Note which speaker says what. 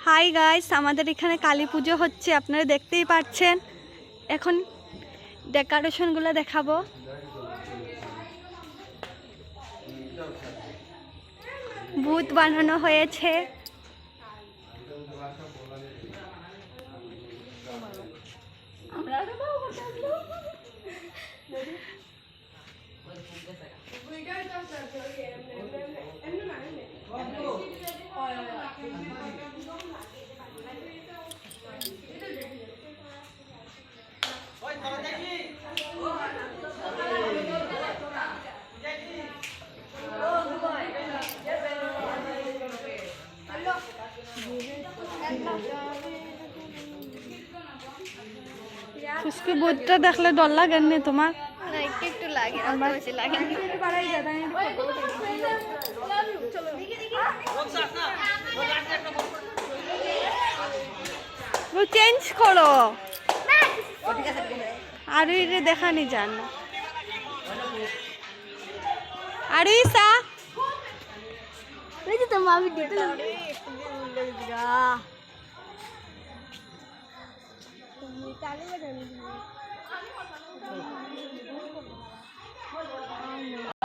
Speaker 1: Hi guys, আমাদের এখানে কালী পুজো হচ্ছে, আপনারা দেখতেই পাচ্ছেন। এখন ডেকোরেশনগুলো দেখাবো। ভূত বানানো হয়েছে। उसके बुद्धटा देखले डर लागे नहीं तुम्हार?
Speaker 2: नहीं किट्टू लागे ना कुछ लागे
Speaker 1: वो चेंज करो आरु इरे देखा नहीं जाना आरु इसा
Speaker 2: वैसे तो मामी देते हैं